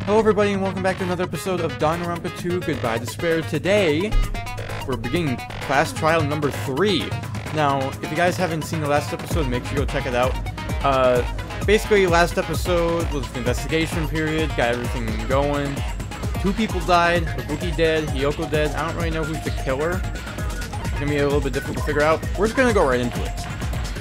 Hello everybody and welcome back to another episode of Danganronpa 2 Goodbye Despair. Today, we're beginning class trial number 3. Now, if you guys haven't seen the last episode, make sure you go check it out. Basically, last episode was the investigation period, got everything going. 2 people died, Ibuki dead, Hiyoko dead. I don't really know who's the killer. It's gonna be a little bit difficult to figure out. We're just gonna go right into it.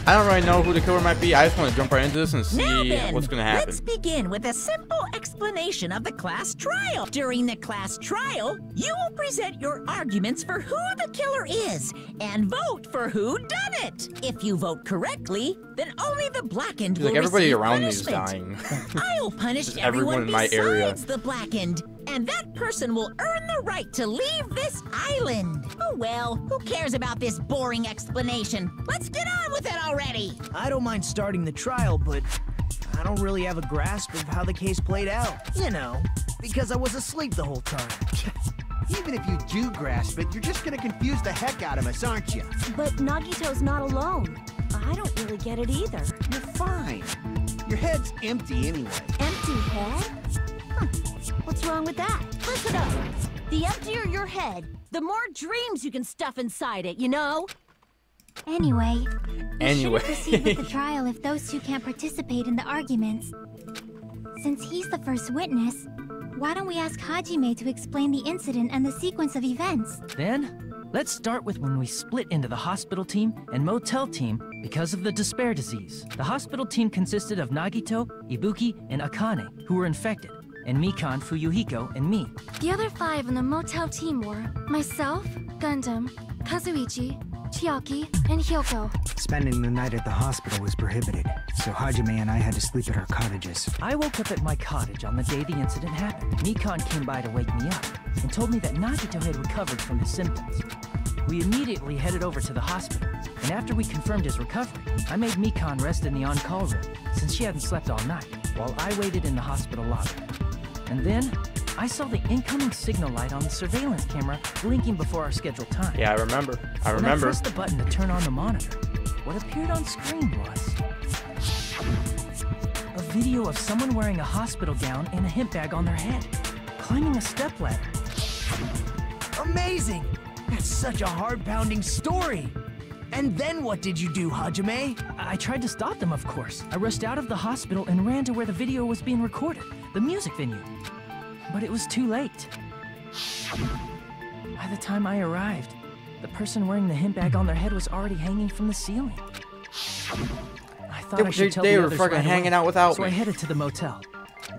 I don't really know who the killer might be. I just want to jump right into this and see what's going to happen. Let's begin with a simple explanation of the class trial. During the class trial, you will present your arguments for who the killer is and vote for who done it. If you vote correctly, then only the blackened will everybody receive around me is punishment. dying. I'll punish everyone in my besides area. the blackened, and that person will earn the right to leave this island. Oh well, who cares about this boring explanation? Let's get on with it already. I don't mind starting the trial, but I don't really have a grasp of how the case played out. You know, because I was asleep the whole time. Even if you do grasp it, you're just gonna confuse the heck out of us, aren't you? But Nagito's not alone. I don't really get it either. You're fine. Your head's empty anyway. Empty head? Huh. What's wrong with that? Listen up. The emptier your head, the more dreams you can stuff inside it, you know? Anyway, we shouldn't proceed with the Anyway. trial if those two can't participate in the arguments. Since he's the first witness, why don't we ask Hajime to explain the incident and the sequence of events? Then, let's start with when we split into the hospital team and motel team because of the despair disease. The hospital team consisted of Nagito, Ibuki, and Akane, who were infected, and Mikan, Fuyuhiko, and me. The other 5 on the motel team were myself, Gundam, Kazuichi, Chiaki, and Hyoko. Spending the night at the hospital was prohibited, so Hajime and I had to sleep at our cottages. I woke up at my cottage on the day the incident happened. Mikan came by to wake me up and told me that Nagito had recovered from his symptoms. We immediately headed over to the hospital, and after we confirmed his recovery, I made Mikan rest in the on-call room, since she hadn't slept all night, while I waited in the hospital lobby. And then, I saw the incoming signal light on the surveillance camera blinking before our scheduled time. Yeah, I remember. I When I remember. pressed the button to turn on the monitor, what appeared on screen was a video of someone wearing a hospital gown and a hemp bag on their head, climbing a stepladder. Amazing! That's such a heart-pounding story! And then what did you do, Hajime? I tried to stop them, of course. I rushed out of the hospital and ran to where the video was being recorded, the music venue. But it was too late. By the time I arrived, the person wearing the hemp bag on their head was already hanging from the ceiling. I thought I should tell the They were others fucking right hanging away, out without so I me. headed to the motel.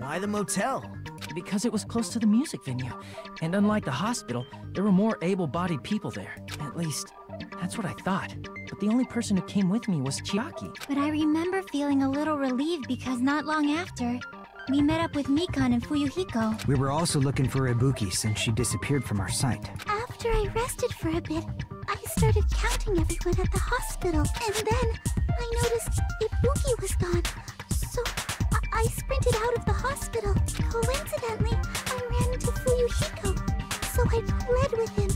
Why the motel? Because it was close to the music venue, and unlike the hospital, there were more able-bodied people there. At least, that's what I thought. But the only person who came with me was Chiaki. But I remember feeling a little relieved because not long after, we met up with Mikan and Fuyuhiko. We were also looking for Ibuki since she disappeared from our sight. After I rested for a bit, I started counting everyone at the hospital, and then I noticed Ibuki was gone. So I sprinted out of the hospital. Coincidentally, I ran into Fuyuhiko, so I pled with him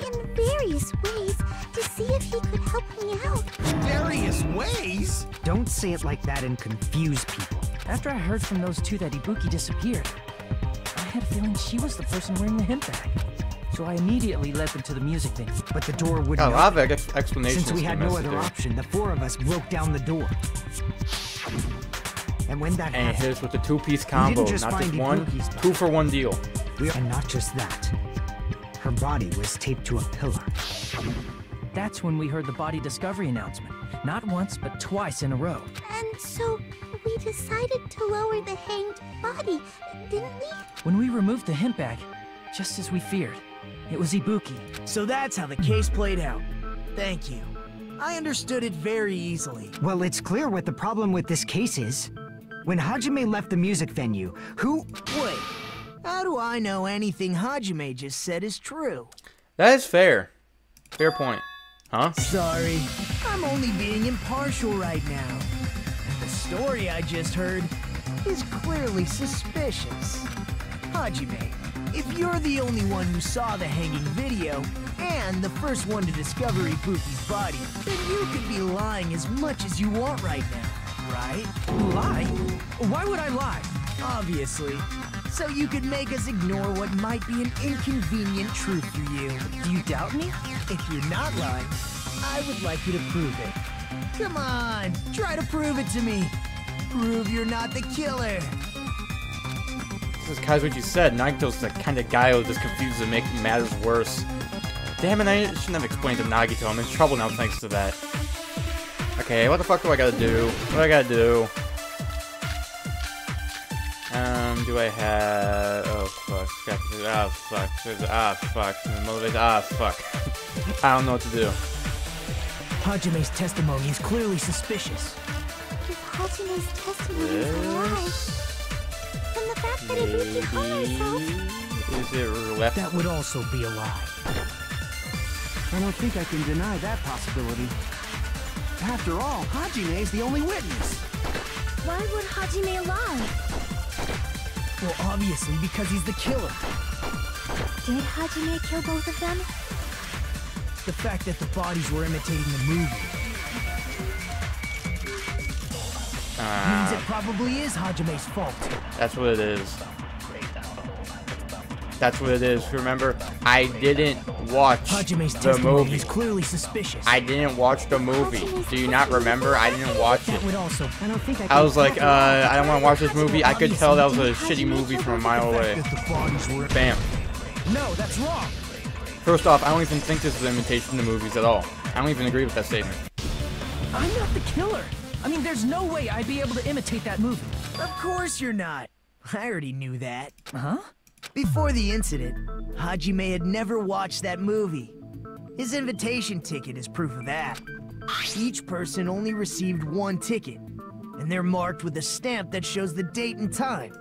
in various ways to see if he could help me out. Various ways? Don't say it like that and confuse people. After I heard from those two that Ibuki disappeared, I had a feeling she was the person wearing the hemp bag. So I immediately led them to the music venue. But the door wouldn't Got a lot open. of explanations. Since we had for no this other dude. option, the 4 of us broke down the door. And when that And happened, hit us with the 2-piece combo, just not find just one, Ibuki's body. 2 for 1 deal. and not just that, her body was taped to a pillar. That's when we heard the body discovery announcement. Not once, but twice in a row. And so we decided to lower the hanged body, didn't we? When we removed the hemp bag, just as we feared, it was Ibuki. So that's how the case played out. Thank you. I understood it very easily. Well, it's clear what the problem with this case is. When Hajime left the music venue, who... Wait, how do I know anything Hajime just said is true? That is fair. Fair point. Huh? Sorry, I'm only being impartial right now. And the story I just heard is clearly suspicious. Hajime, if you're the only one who saw the hanging video, and the first one to discover Ibuki's body, then you could be lying as much as you want right now, right? Lie? Why would I lie? Obviously. So you could make us ignore what might be an inconvenient truth for you. Do you doubt me? If you're not lying, I would like you to prove it. Come on, try to prove it to me. Prove you're not the killer. This is Kazuichi said. Nagito's the kind of guy who just confuses and make matters worse. Damn it, I shouldn't have explained to Nagito. I'm in trouble now thanks to that. Okay, what the fuck do I gotta do? What do I gotta do? Do I have... Oh, fuck. Ah, fuck. Ah, fuck. Motivation. Ah, fuck. I don't know what to do. Hajime's testimony is clearly suspicious. If Hajime's testimony is a lie, then the fact that Ibuki hung herself... Is it left? That would also be a lie. I don't think I can deny that possibility. After all, Hajime is the only witness. Why would Hajime lie? Well, obviously because he's the killer. Did Hajime kill both of them? The fact that the bodies were imitating the movie means it probably is Hajime's fault. That's what it is. That's what it is. Remember, I didn't watch Hajime's the testimony movie. is clearly suspicious. I didn't watch the movie. Do you not remember? I didn't watch That it. would also. I don't think I was like, I don't want to watch this movie. I could tell that was a shitty movie from a mile away. That the bodies were. Bam. No, that's wrong. First off, I don't even think this is an imitation of movies at all. I don't even agree with that statement. I'm not the killer. I mean, there's no way I'd be able to imitate that movie. Of course you're not. I already knew that. Huh? Before the incident, Hajime had never watched that movie. His invitation ticket is proof of that. Each person only received one ticket, and they're marked with a stamp that shows the date and time.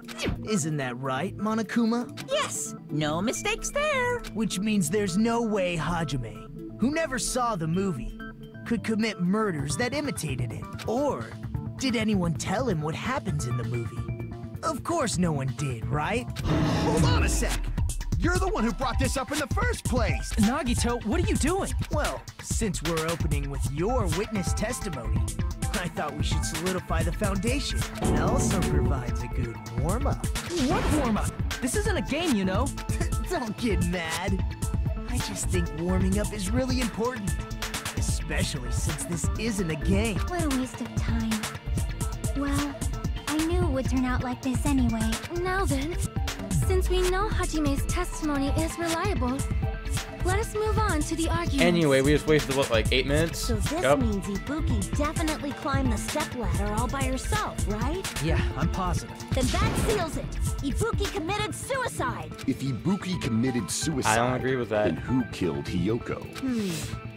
Isn't that right, Monokuma? Yes, no mistakes there. Which means there's no way Hajime, who never saw the movie, could commit murders that imitated it. Or did anyone tell him what happens in the movie? Of course no one did, right? Hold on a sec. You're the one who brought this up in the first place. Nagito, what are you doing? Well, since we're opening with your witness testimony, I thought we should solidify the foundation. It also provides a good warm-up. What warm-up? This isn't a game, you know. Don't get mad. I just think warming up is really important. Especially since this isn't a game. What a waste of time. Well, I knew it would turn out like this anyway. Now then, since we know Hajime's testimony is reliable, let us move on to the argument. Anyway, we just wasted, what, like 8 minutes? So this Yep. means Ibuki definitely climbed the stepladder all by herself, right? Yeah, I'm positive. Then that seals it. Ibuki committed suicide. If Ibuki committed suicide, I don't agree with that. then who killed Hiyoko?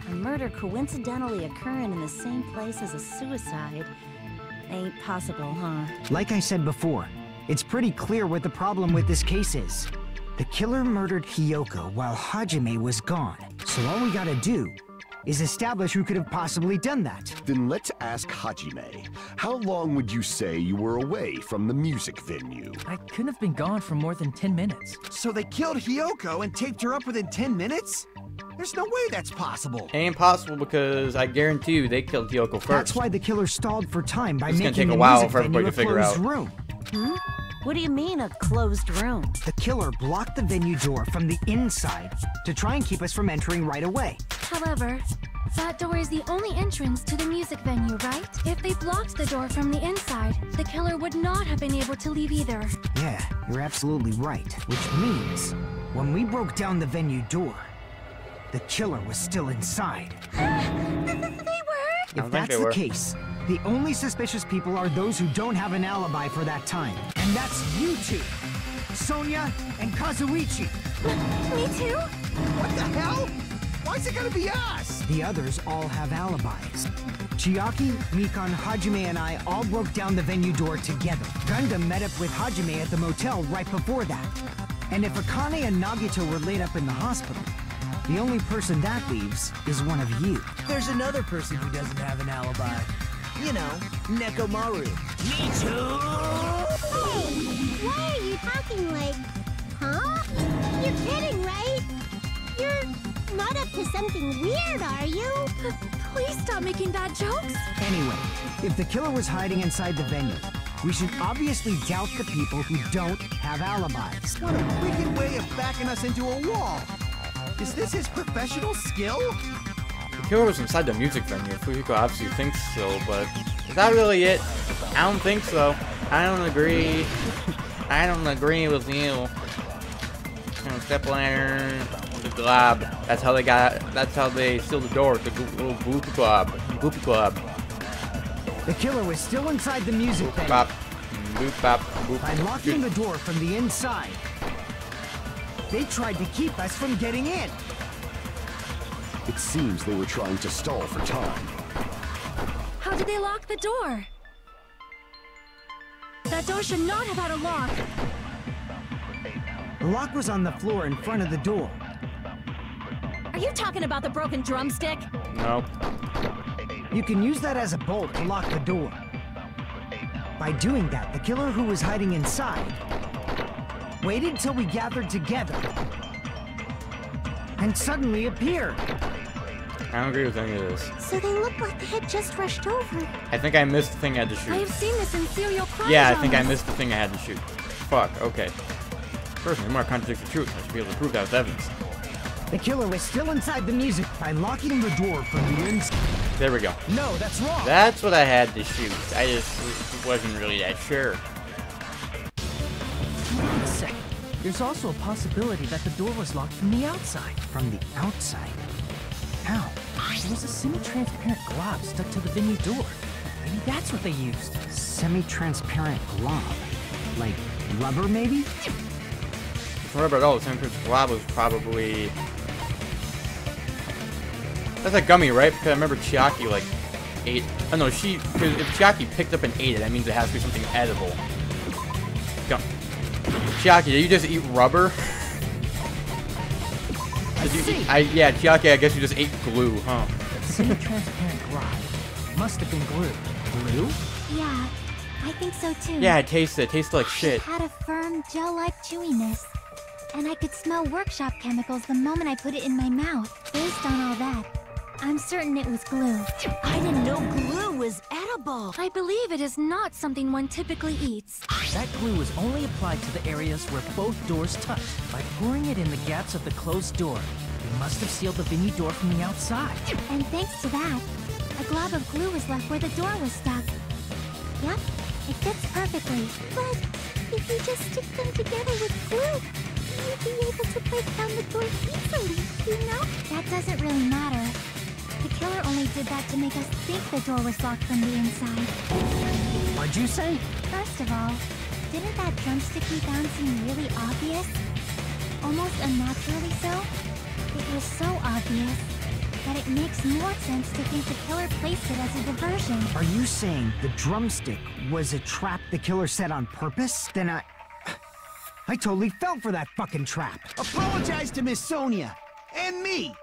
A murder coincidentally occurring in the same place as a suicide ain't possible, huh? Like I said before, it's pretty clear what the problem with this case is. The killer murdered Hiyoko while Hajime was gone. So all we gotta do is establish who could have possibly done that. Then let's ask Hajime. How long would you say you were away from the music venue? I couldn't have been gone for more than 10 minutes. So they killed Hiyoko and taped her up within 10 minutes? There's no way that's possible. Ain't possible because I guarantee you they killed Hiyoko first. That's why the killer stalled for time by It's gonna making take a the while music for everybody venue to figure a closed out. room. What do you mean, a closed room? The killer blocked the venue door from the inside to try and keep us from entering right away. However, that door is the only entrance to the music venue, right? If they blocked the door from the inside, the killer would not have been able to leave either. Yeah, you're absolutely right. Which means, when we broke down the venue door, the killer was still inside. If that's the case, the only suspicious people are those who don't have an alibi for that time. And that's you two, Sonia and Kazuichi. Me too? What the hell? Why's it gonna be us? The others all have alibis. Chiaki, Mikan, Hajime, and I all broke down the venue door together. Gundam met up with Hajime at the motel right before that. And if Akane and Nagito were laid up in the hospital, the only person that leaves is one of you. There's another person who doesn't have an alibi. You know, Nekomaru. Me too! Why are you talking like... Huh? You're kidding, right? You're not up to something weird, are you? Please stop making bad jokes. Anyway, if the killer was hiding inside the venue, We should obviously doubt the people who don't have alibis. What a wicked way of backing us into a wall. Is this his professional skill? The killer was inside the music venue. Fujiko obviously thinks so, but is that really it? I don't think so. I don't agree. I don't agree with you. Stepladder, the glob. That's how they got. That's how they sealed the door. The little gloopy glob. Gloopy glob. The killer was still inside the music venue. Bop. Boop bop. Boop. By locking the door from the inside, they tried to keep us from getting in. It seems they were trying to stall for time. How did they lock the door? That door should not have had a lock. The lock was on the floor in front of the door. Are you talking about the broken drumstick? Nope. You can use that as a bolt to lock the door. By doing that, the killer who was hiding inside waited till we gathered together and suddenly appeared. I don't agree with any of this. So they look like they had just rushed over. I think I missed the thing I had to shoot. I have seen this in serial crime Yeah, I think I dramas. missed the thing I had to shoot. Fuck, okay. Personally, more contradicts the truth. I should be able to prove that with evidence. The killer was still inside the music by locking the door from the inside. There we go. No, that's wrong. That's what I had to shoot. I just wasn't really that sure. Wait a second. There's also a possibility that the door was locked from the outside. From the outside? How? There was a semi-transparent glob stuck to the venue door. Maybe that's what they used. Semi-transparent glob? Like rubber, maybe? Remember at all, the semi-transparent glob was probably... That's a gummy, right? Because I remember Chiaki, like, ate... Oh, no, because if Chiaki picked up and ate it, that means it has to be something edible. Gum. Chiaki, did you just eat rubber? Yeah, Chiaki, I guess you just ate glue, huh? Semi-transparent glob. Must have been glue. Glue? Yeah, I think so too. Yeah, it tasted. It tasted like shit. It had a firm, gel-like chewiness. And I could smell workshop chemicals the moment I put it in my mouth. Based on all that, I'm certain it was glue. I didn't know glue was edible. I believe it is not something one typically eats. That glue was only applied to the areas where both doors touched. By pouring it in the gaps of the closed door, they must have sealed the venue door from the outside. And thanks to that, a glob of glue was left where the door was stuck. Yep, it fits perfectly. But if you just stick them together with glue, you'd be able to break down the door easily, you know? That doesn't really matter. The killer only did that to make us think the door was locked from the inside. What'd you say? First of all, didn't that drumstick we found seem really obvious? Almost unnaturally so? It was so obvious that it makes more sense to think the killer placed it as a diversion. Are you saying the drumstick was a trap the killer set on purpose? Then I totally fell for that fucking trap. Apologize to Miss Sonia. And me.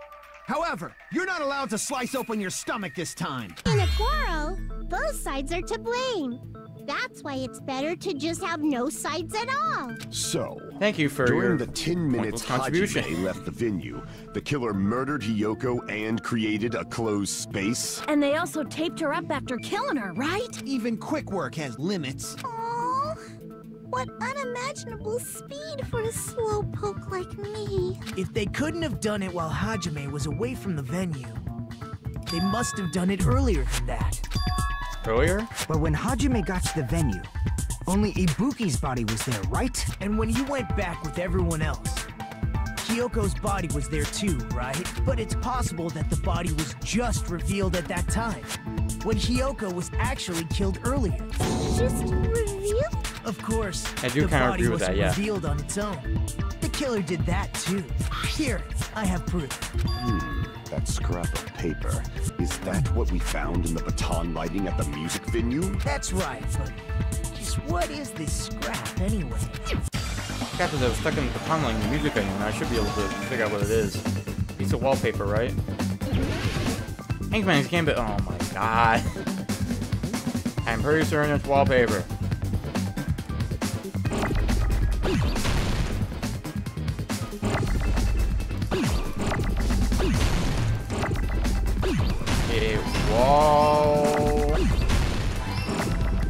However, you're not allowed to slice open your stomach this time. In a quarrel, both sides are to blame. That's why it's better to just have no sides at all. So, Thank you for during your the 10 minutes contribution. Hajime left the venue, the killer murdered Hiyoko and created a closed space? And they also taped her up after killing her, right? Even quick work has limits. Oh, what unimaginable speed for a slowpoke like me. If they couldn't have done it while Hajime was away from the venue, they must have done it earlier than that. Earlier? But when Hajime got to the venue, only Ibuki's body was there, right? And when you went back with everyone else, Hiyoko's body was there too, right? But it's possible that the body was just revealed at that time, when Hiyoko was actually killed earlier. Just revealed? Of course, I do the kind of body agree with wasn't that, yeah. revealed on its own. The killer did that too. Here, I have proof. That scrap of paper. Is that what we found in the baton lighting at the music venue? That's right, but just what is this scrap anyway? After that was stuck in the baton line in the music venue, and I should be able to figure out what it is. Piece of wallpaper, right? Hankman's Gambit. Oh my god. I'm pretty certain it's wallpaper. A wall.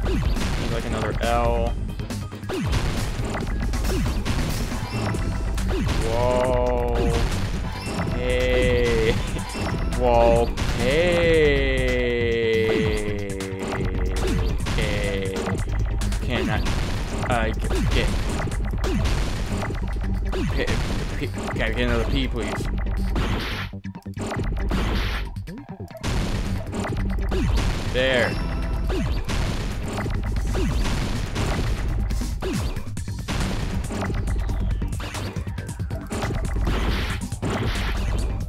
Need like another hell? Whoa. Hey. Whoa. Hey. Okay. Can I get... Can I get another P, please? There.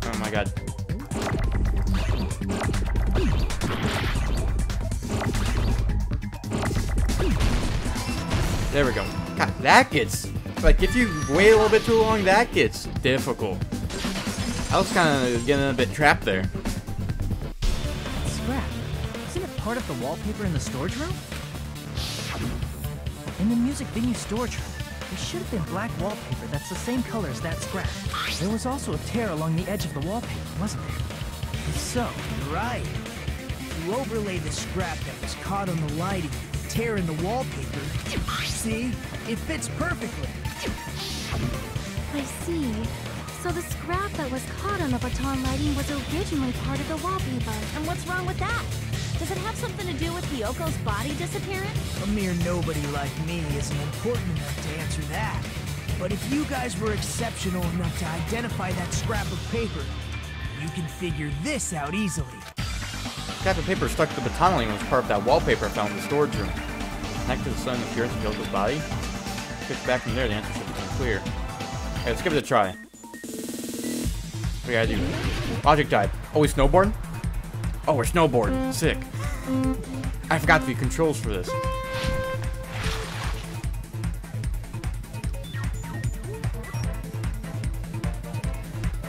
Oh my god. There we go. God, that gets... Like, if you wait a little bit too long, that gets difficult. I was kind of getting a bit trapped there. Scrap. Isn't it part of the wallpaper in the storage room? In the music venue storage room, there should have been black wallpaper that's the same color as that scrap. There was also a tear along the edge of the wallpaper, wasn't there? If so, you're right. If you overlay the scrap that was caught on the lighting with the tear in the wallpaper, see? It fits perfectly. I see. So the scrap that was caught on the baton lighting was originally part of the wallpaper. And what's wrong with that? Does it have something to do with Hyoko's body disappearing? A mere nobody like me isn't important enough to answer that. But if you guys were exceptional enough to identify that scrap of paper, you can figure this out easily. Scrap of paper stuck to the baton lighting was part of that wallpaper found in the storage room. Connected to the sudden appearance of Hyoko's body. Pick back from there, the answer should become clear. Okay, let's give it a try. What we gotta do? Logic type. Oh, we snowboard? Oh, we're snowboarding. Sick. I forgot the controls for this.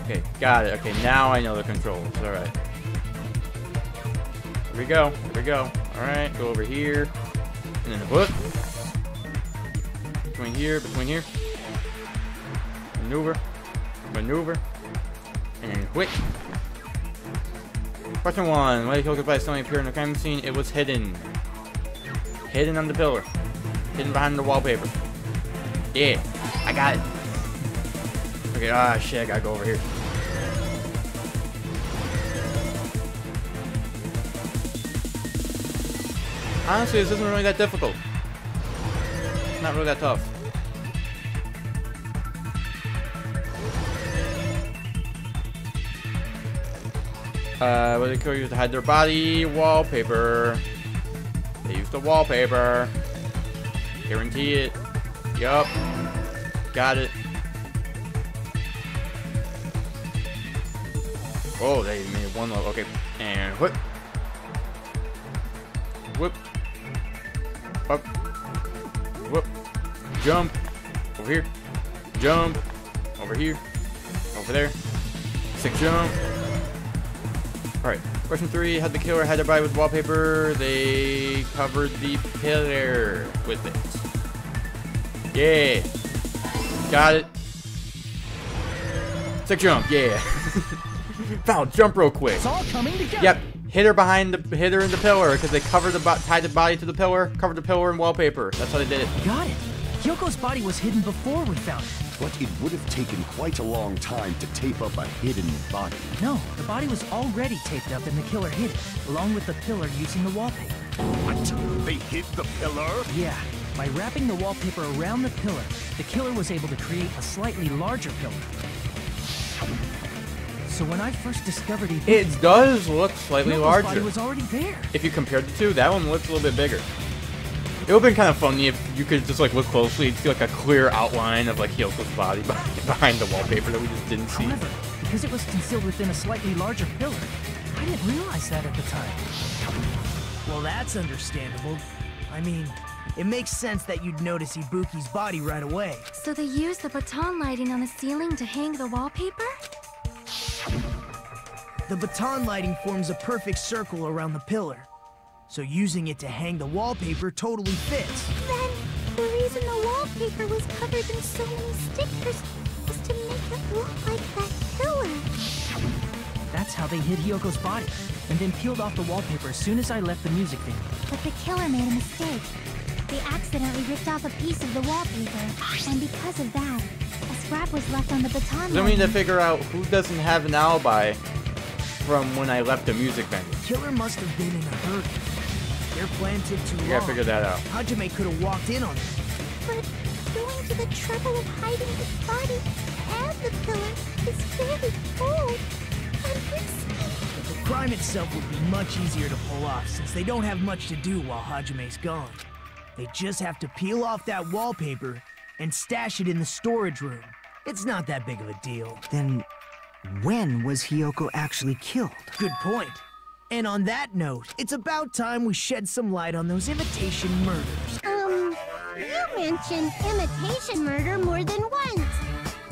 Okay, got it. Okay, now I know the controls. Alright. Here we go. Here we go. Alright, go over here. And then a hook. Between here. Maneuver. And then quick. Question 1. Why did Hyoko's body suddenly appear in the crime scene? It was hidden. Hidden on the pillar. Hidden behind the wallpaper. Yeah. I got it. Okay, shit, I gotta go over here. Honestly, this isn't really that difficult. It's not really that tough. What did the killer use to hide their body? Wallpaper. They used the wallpaper. Guarantee it. Yup. Got it. Oh, they made one low. Okay. And whip. Whip. Up. Whoop. Jump. Over here. Jump. Over here. Over there. Sick jump. Alright. Question 3. Had the killer hide their body with wallpaper? They covered the pillar with it. Yeah. Got it. Sick jump. Yeah. Foul. Jump real quick. It's all coming together. Yep. Hit her in the pillar because they covered tied the body to the pillar, covered the pillar in wallpaper. That's how they did it. Got it. Hyoko's body was hidden before we found it. But it would have taken quite a long time to tape up a hidden body. No, the body was already taped up and the killer hid it, along with the pillar using the wallpaper. What? They hid the pillar? Yeah. By wrapping the wallpaper around the pillar, the killer was able to create a slightly larger pillar. So when I first discovered it does look slightly larger. Body was already there. If you compared the two, that one looks a little bit bigger. It would have been kind of funny if you could just like look closely and see like a clear outline of like Hyoko's body behind the wallpaper that we just didn't see. However, because it was concealed within a slightly larger pillar, I didn't realize that at the time. Well, that's understandable. I mean, it makes sense that you'd notice Ibuki's body right away. So they used the baton lighting on the ceiling to hang the wallpaper? The baton lighting forms a perfect circle around the pillar. So using it to hang the wallpaper totally fits. Then, the reason the wallpaper was covered in so many stickers was to make it look like that pillar. That's how they hid Hyoko's body, and then peeled off the wallpaper as soon as I left the music venue. But the killer made a mistake. They accidentally ripped off a piece of the wallpaper, and because of that, a scrap was left on the baton. So we need to figure out who doesn't have an alibi from when I left the music venue. Killer must have been in a hurry. Their plan took too long. We gotta figure that out. Hajime could have walked in on it. But going to the trouble of hiding his body and the pillar is very bold and risky. But the crime itself would be much easier to pull off since they don't have much to do while Hajime's gone. They just have to peel off that wallpaper and stash it in the storage room. It's not that big of a deal. Then, when was Hiyoko actually killed? Good point. And on that note, it's about time we shed some light on those imitation murders. You mentioned imitation murder more than once.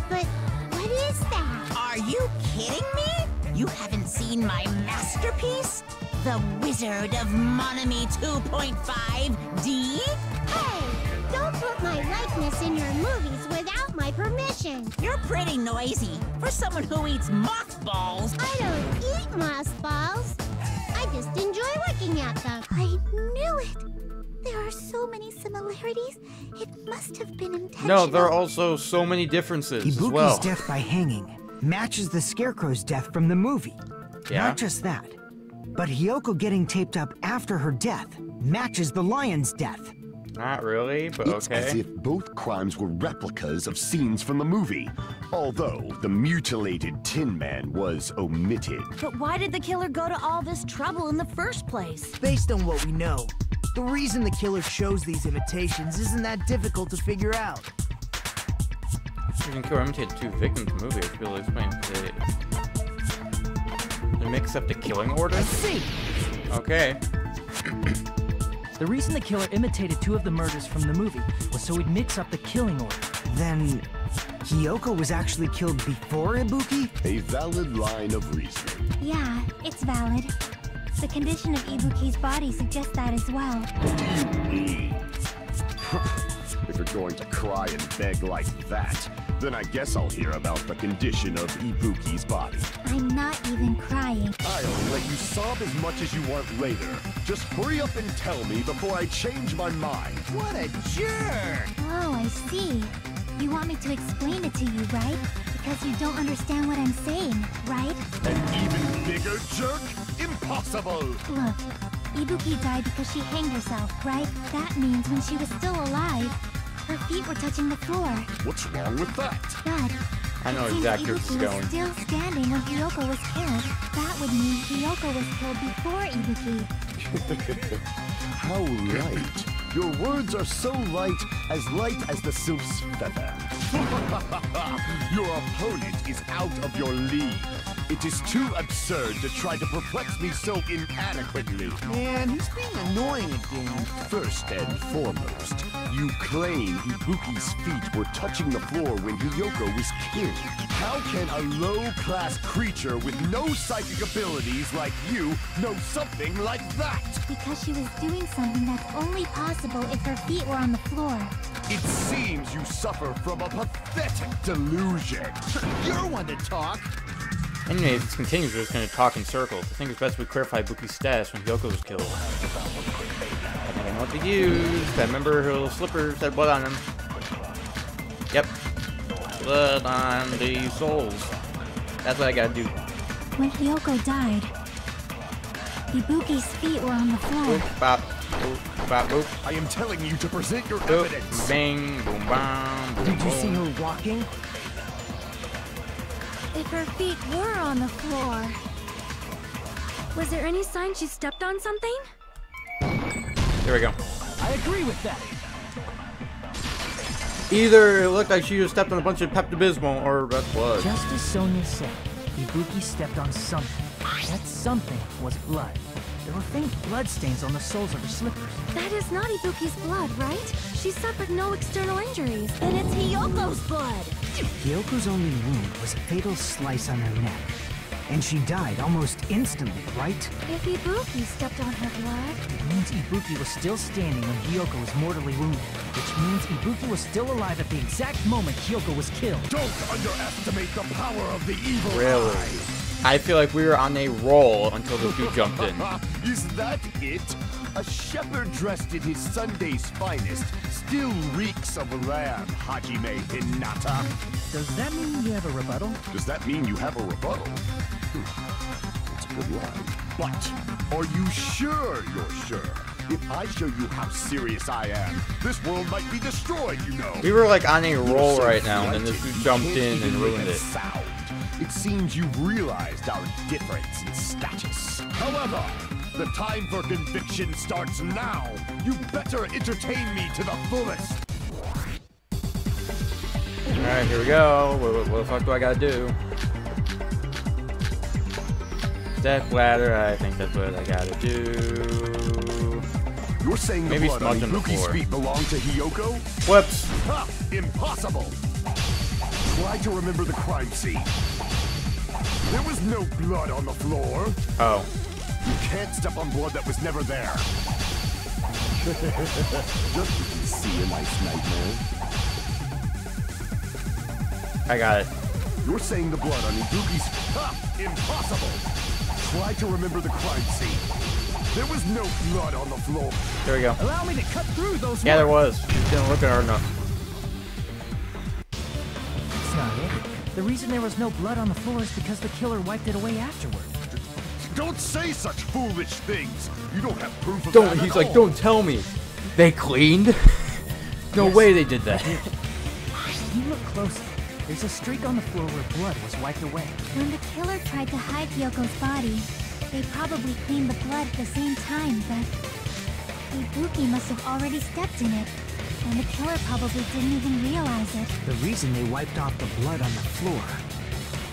But what is that? Are you kidding me? You haven't seen my masterpiece? The Wizard of Monami 2.5D? Hey, don't put my likeness in your movies without my permission. You're pretty noisy for someone who eats mothballs. I don't eat mothballs. I just enjoy looking at them. I knew it. There are so many similarities. It must have been intentional. No, there are also so many differences as Ibuki's well. death by hanging matches the Scarecrow's death from the movie. Yeah. Not just that, but Hiyoko getting taped up after her death matches the lion's death. Not really, but It's okay. as if both crimes were replicas of scenes from the movie, although the mutilated Tin Man was omitted. But why did the killer go to all this trouble in the first place? Based on what we know, the reason the killer chose these imitations isn't that difficult to figure out. Even Killer imitated 2 victims in the movie. I should be able to explain it. They mix up the killing order? I see. Okay. The reason the killer imitated 2 of the murders from the movie was so he'd mix up the killing order. Then, Hiyoko was actually killed before Ibuki? A valid line of reasoning. Yeah, it's valid. The condition of Ibuki's body suggests that as well. If you're going to cry and beg like that, then I guess I'll hear about the condition of Ibuki's body. I'm not even crying. I'll let you sob as much as you want later. Just hurry up and tell me before I change my mind. What a jerk! Oh, I see. You want me to explain it to you, right? Because you don't understand what I'm saying, right? An even bigger jerk? Impossible! Look, Ibuki died because she hanged herself, right? That means when she was still alive, her feet were touching the floor. What's wrong with that? But I know it seems exactly where this is Ibuki going. was still standing when Hiyoko was killed. That would mean Hiyoko was killed before Ibuki. How light. Your words are so light as the sylph's feather. Your opponent is out of your league. It is too absurd to try to perplex me so inadequately. Man, he's being annoying again. First and foremost, you claim Ibuki's feet were touching the floor when Hiyoko was killed. How can a low-class creature with no psychic abilities like you know something like that? Because she was doing something that's only possible if her feet were on the floor. It seems you suffer from a pathetic delusion. You're one to talk. Anyway, if this continues, we're just going to talk in circles. I think it's best we clarify Ibuki's status when Hiyoko was killed. I don't know what to use. I remember her little slippers had blood on them. Yep. Blood on the soles. That's what I gotta do. When Hiyoko died, Ibuki's feet were on the floor. Boop, bop, boop, bop, boop. I am telling you to present your Boop, evidence. bang, boom, bam, boom, Did you see boom. her walking? If her feet were on the floor, was there any sign she stepped on something? There we go. I agree with that. Either it looked like she just stepped on a bunch of Pepto-Bismol, or that's blood. Just as Sonia said, Ibuki stepped on something. That something was blood. There were faint blood stains on the soles of her slippers. That is not Ibuki's blood, right? She suffered no external injuries. Then it's Hiyoko's blood. Hiyoko's only wound was a fatal slice on her neck. And she died almost instantly, right? If Ibuki stepped on her blood, It means Ibuki was still standing when Hiyoko was mortally wounded, which means Ibuki was still alive at the exact moment Hiyoko was killed. Don't underestimate the power of the evil Really? eye. I feel like we were on a roll until this dude jumped in. Is that it? A shepherd dressed in his Sunday's finest still reeks of lamb, Hajime Hinata. Does that mean you have a rebuttal? Does that mean you have a rebuttal? That's a good line. But are you sure you're sure? If I show you how serious I am, this world might be destroyed, you know. We were like on a roll So right now, and then this frightened, dude jumped you in can't and even ruined make a it. sound. It seems you've realized our difference in status. However, the time for conviction starts now. You better entertain me to the fullest. Alright, here we go. What the fuck do I gotta do? Step ladder, I think that's what I gotta do. You're saying Maybe the blood on smudge on the Ibuki's floor. feet belong to Hiyoko? Whoops. Ha! Impossible! Try to remember the crime scene. There was no blood on the floor. Oh. You can't step on blood that was never there. Just to see a nice nightmare. I got it. You're saying the blood on Ibuki's... Ha! Impossible! Try to remember the crime scene. There was no blood on the floor. There we go. Allow me to cut through those Yeah, there words. was. Just didn't look at hard enough. That's not it. The reason there was no blood on the floor is because the killer wiped it away afterward. Don't say such foolish things. You don't have proof of Don't. that He's at like, all. don't tell me. They cleaned. No Yes, way they did that. If you look closely, there's a streak on the floor where blood was wiped away. When the killer tried to hide Hyoko's body, they probably cleaned the blood at the same time, but Ibuki must have already stepped in it, and the killer probably didn't even realize it. The reason they wiped off the blood on the floor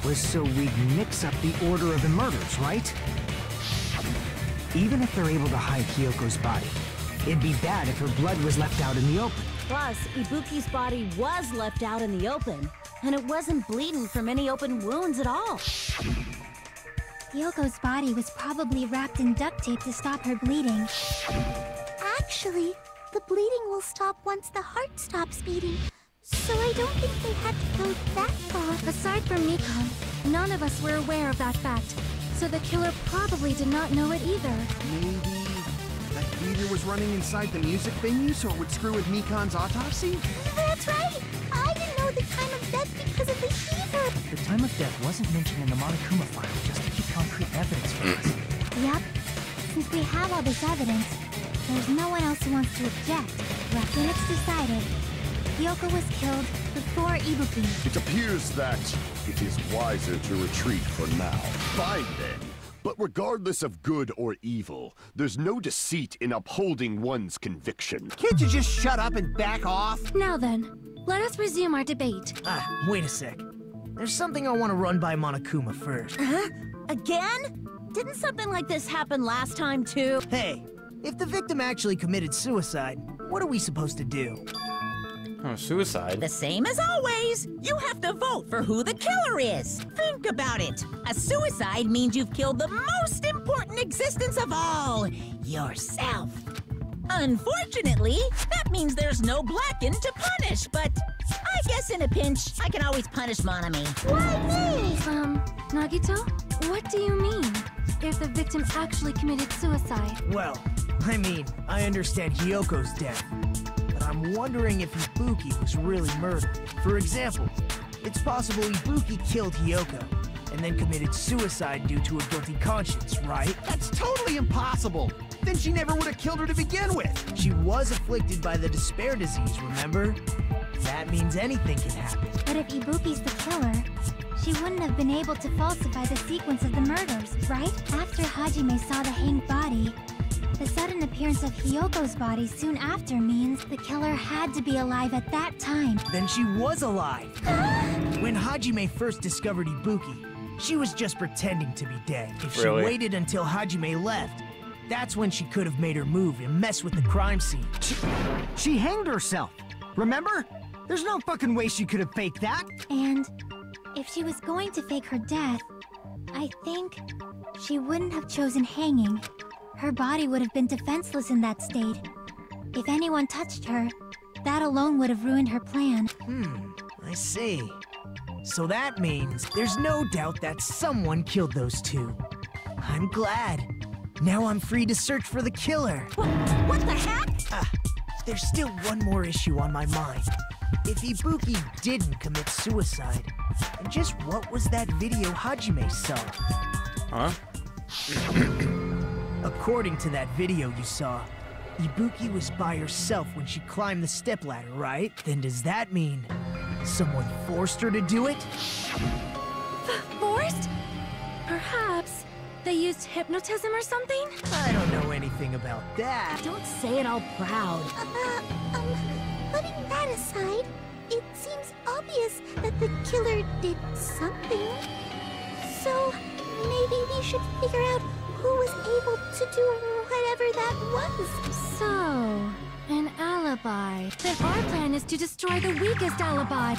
was so we'd mix up the order of the murders, right? Even if they're able to hide Hyoko's body, it'd be bad if her blood was left out in the open. Plus, Ibuki's body was left out in the open, and it wasn't bleeding from any open wounds at all. Hyoko's body was probably wrapped in duct tape to stop her bleeding. Actually, the bleeding will stop once the heart stops beating, so I don't think they had to go that far. Aside from Nikon, none of us were aware of that fact, so the killer probably did not know it either. Maybe that heater was running inside the music venue so it would screw with Mikon's autopsy? That's right! I didn't know the time of death because of the heater! The time of death wasn't mentioned in the Monokuma file just to keep concrete evidence for us. Yep. Since we have all this evidence, there's no one else who wants to object. Then it's decided. Hyoko was killed before Ibuki. It appears that it is wiser to retreat for now. Fine then. But regardless of good or evil, there's no deceit in upholding one's conviction. Can't you just shut up and back off? Now then, let us resume our debate. Ah, wait a sec. There's something I want to run by Monokuma first. Huh? Again? Didn't something like this happen last time too? Hey, if the victim actually committed suicide, what are we supposed to do? Oh, suicide. The same as always. You have to vote for who the killer is. Think about it. A suicide means you've killed the most important existence of all, yourself. Unfortunately, that means there's no Blacken to punish, but I guess in a pinch, I can always punish Monami. Nagito? What do you mean? If the victim actually committed suicide? Well, I mean, I understand Hyoko's death, but I'm wondering if Ibuki was really murdered. For example, it's possible Ibuki killed Hyoko and then committed suicide due to a guilty conscience, right? That's totally impossible! Then she never would have killed her to begin with! She was afflicted by the despair disease, remember? That means anything can happen. But if Ibuki's the killer, she wouldn't have been able to falsify the sequence of the murders, right? After Hajime saw the hanged body, the sudden appearance of Hyoko's body soon after means the killer had to be alive at that time. Then she was alive. When Hajime first discovered Ibuki, she was just pretending to be dead. If she Really? waited until Hajime left, that's when she could have made her move and mess with the crime scene. She hanged herself. Remember? There's no fucking way she could have faked that. And if she was going to fake her death, I think she wouldn't have chosen hanging. Her body would have been defenseless in that state. If anyone touched her, that alone would have ruined her plan. I see. So that means there's no doubt that someone killed those two. I'm glad. Now I'm free to search for the killer. What the heck? There's still one more issue on my mind. If Ibuki didn't commit suicide, then just what was that video Hajime saw? Huh? According to that video you saw, Ibuki was by herself when she climbed the stepladder, right? Then does that mean someone forced her to do it? Forced? Perhaps they used hypnotism or something? I don't know anything about that. Don't say it all proud. Putting that aside, it seems obvious that the killer did something. So, maybe we should figure out who was able to do whatever that was. So, an alibi. Then our plan is to destroy the weakest alibi.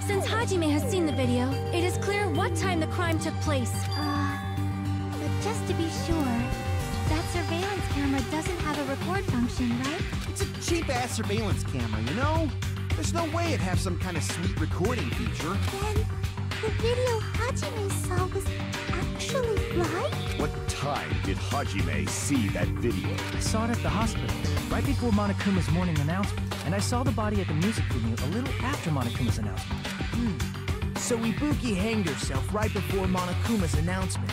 Since Hajime has seen the video, it is clear what time the crime took place. But just to be sure, that surveillance camera doesn't have a record function, right? It's a cheap-ass surveillance camera, you know? There's no way it'd have some kind of sweet recording feature. Then, the video Hajime saw was actually live? What time did Hajime see that video? I saw it at the hospital, right before Monokuma's morning announcement. And I saw the body at the music venue a little after Monokuma's announcement. So Ibuki hanged herself right before Monokuma's announcement.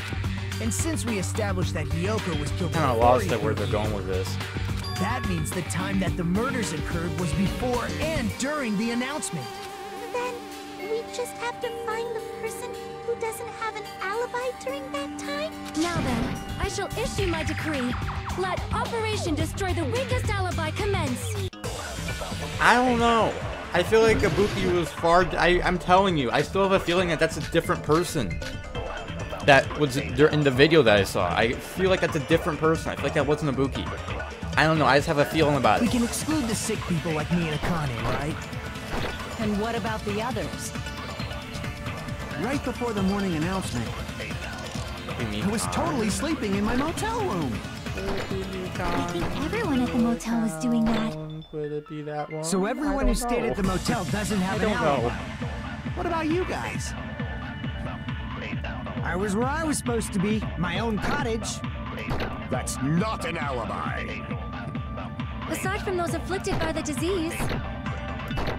And since we established that Hiyoko was killed Kind of before lost at where they're going with this. that means the time that the murders occurred was before and during the announcement. Then, we just have to find the person who doesn't have an alibi during that time? Now then, I shall issue my decree. Let Operation Destroy the Weakest Alibi commence. I don't know. I feel like Ibuki was far... I'm telling you, I still have a feeling that that's a different person. That was in the video that I saw. I feel like that's a different person. I feel like that wasn't Ibuki. I don't know, I just have a feeling about We it. can exclude the sick people like me and Akane, right? And what about the others? Right before the morning announcement, I was totally sleeping in my motel room. I think everyone at the motel was doing that. Could it be that one? So everyone who stayed at the motel doesn't have an alibi. What about you guys? I was where I was supposed to be, my own cottage. That's not an alibi. Aside from those afflicted by the disease,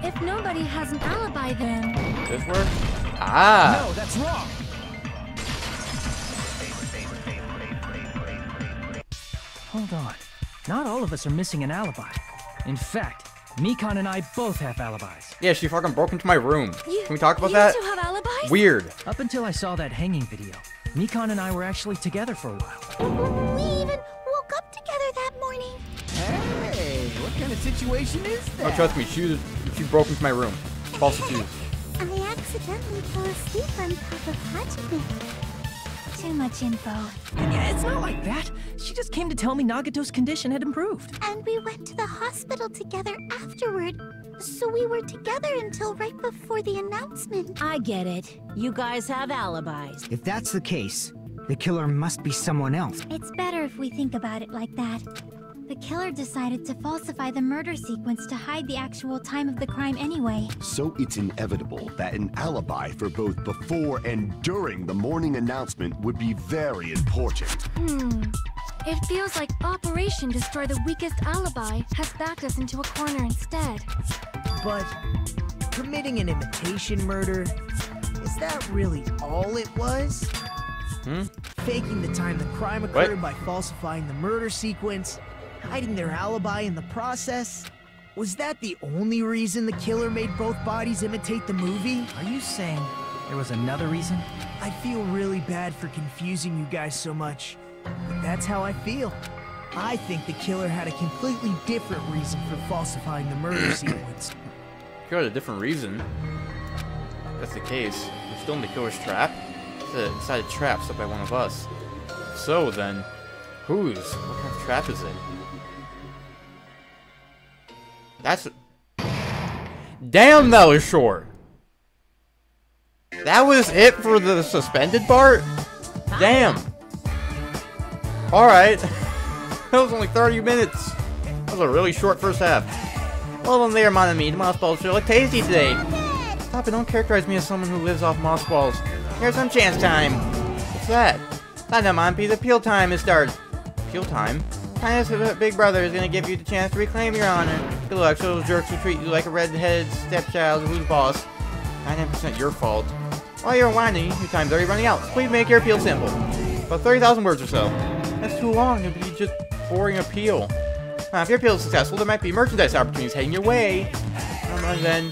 if nobody has an alibi, then... This work? Ah! No, that's wrong. Hold on. Not all of us are missing an alibi. In fact, Mikan and I both have alibis. Yeah, she fucking broke into my room. You, Can we talk about you that? two have alibis? Weird. Up until I saw that hanging video, Mikan and I were actually together for a while. We even woke up together that morning. Hey, what kind of situation is Oh, that? trust me, she broke into my room. False accused. I accidentally fell asleep on top of Hajime. Too much info. Yeah, it's not like that. She just came to tell me Nagato's condition had improved. And we went to the hospital together afterward. So we were together until right before the announcement. I get it. You guys have alibis. If that's the case, the killer must be someone else. It's better if we think about it like that. The killer decided to falsify the murder sequence to hide the actual time of the crime anyway. So it's inevitable that an alibi for both before and during the morning announcement would be very important. It feels like Operation Destroy the Weakest Alibi has backed us into a corner instead. But committing an imitation murder, is that really all it was? Faking the time the crime occurred by falsifying the murder sequence, hiding their alibi in the process? Was that the only reason the killer made both bodies imitate the movie? Are you saying there was another reason? I feel really bad for confusing you guys so much, but that's how I feel. I think the killer had a completely different reason for falsifying the murder sequence. Could have a different reason. If that's the case. We're still in the killer's trap? It's inside a trap set by one of us. So then, whose? What kind of trap is it? That's... Damn, that was short! That was it for the suspended part? Damn! Alright. That was only 30 minutes. That was a really short first half. Well then there, mon ami, the moss balls sure look tasty today. Stop it, don't characterize me as someone who lives off moss balls. Here's some chance time. What's that? Not a mon, the appeal time is started. appeal time. Kindness Big Brother is gonna give you the chance to reclaim your honor. Good luck, so those jerks will treat you like a red-headed stepchild who's boss. 99% your fault. While you're whining, your time's already running out. Please make your appeal simple. About 30,000 words or so. That's too long, it'd be just boring appeal. If your appeal is successful, there might be merchandise opportunities heading your way. And then,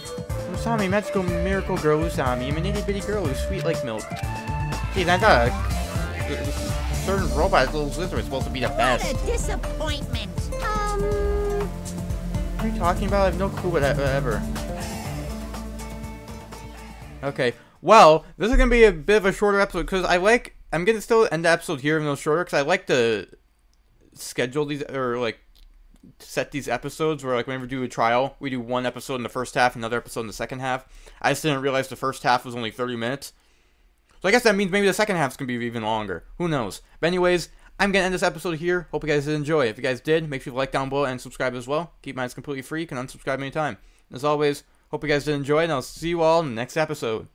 Usami, magical miracle girl Usami. I'm an itty-bitty girl who's sweet like milk. Geez, I thought a certain robot little sister was supposed to be the best. What a disappointment. What are you talking about? I have no clue whatever. Okay, well, this is gonna be a bit of a shorter episode because I'm gonna still end the episode here even though it's shorter because I like to schedule these or like set these episodes where like whenever we do a trial, we do one episode in the first half, another episode in the second half. I just didn't realize the first half was only 30 minutes. So I guess that means maybe the second half's gonna be even longer. Who knows? But anyways, I'm gonna end this episode here. Hope you guys did enjoy. If you guys did, make sure you like down below and subscribe as well. Keep in mind it's completely free. You can unsubscribe anytime. As always, hope you guys did enjoy, and I'll see you all in the next episode.